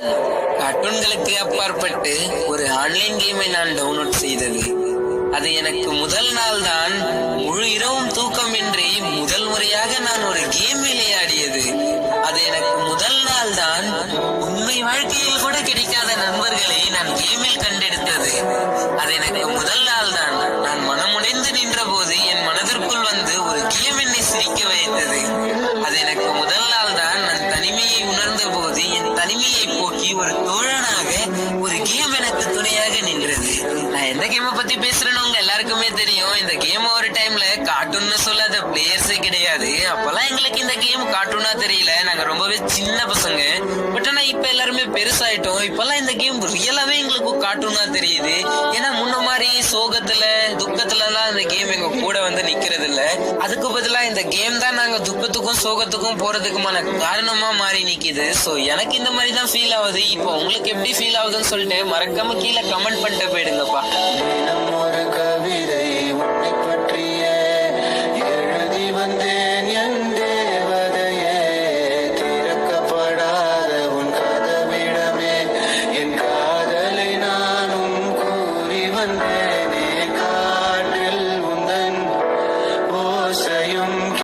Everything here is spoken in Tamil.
கார்ட்டூன்களுக்கு அப்பாற்பட்டு ஒரு ஆன்லைன் கேமை நான் டவுன்லோட் செய்தது. அது எனக்கு முதல் நாள் தான் முழு இரவும் தூக்கமின்றி முதல் முறையாக நான் ஒரு கேம் விளையாடியது. அது எனக்கு முதல் நாள் தான் உண்மை வாழ்க்கையில் கூட கிடைக்காத நண்பர்களை நான் கேமில் கண்டெடுத்தது. அது எனக்கு முதல் நாள் தான் நான் மனமுடைந்து நின்ற போது என் மனதிற்குள் வந்து ஒரு கேம் என்னை சிரிக்க வைத்தது. அது எனக்கு முதல் நாள் தான் நான் தனிமையை உணர்ந்த போது என் தனிமையை போக்கி ஒரு தோழனாக ஒரு கேம் எனக்கு துணையாக நின்றது. நான் எந்த கேமை பத்தி பேசுறேன்னு உங்க எல்லாருக்குமே தெரியும். இந்த கேம் ஒரு டைம்ல கார்ட்டூன்னு சொல்லாத பிளேயர்ஸே கிடையாது. அப்பெல்லாம் எங்களுக்கு இந்த கேம் கார்ட்டூனா தெரியல, நாங்க ரொம்பவே சின்ன பசங்க. பட் ஆனா இப்ப எல்லாருமே பெருசாயிட்டோம். இப்பெல்லாம் இந்த கேம் ரியலாவே எங்களுக்கு கார்ட்டூனா தெரியுது. ஏன்னா முன்ன மாதிரி சோகத்துல துக்கத்துல எல்லாம் இந்த கேம் எங்க கூட வந்து நிக்கிறது இல்ல. அதுக்கு பதிலா இந்த கேம் தான் நாங்க துக்கத்துக்கும் சோகத்துக்கும் போறதுக்குமான காரணமா மாறி நிக்குது. சோ எனக்கு இந்த மாதிரி தான் ஃபீல் ஆகுது. இப்போ உங்களுக்கு எப்படி ஃபீல் ஆகுதுன்னு சொல்லிட்டு மறக்காம கீழே கமெண்ட் பண்ணிட்டு போயிடுங்கப்பா.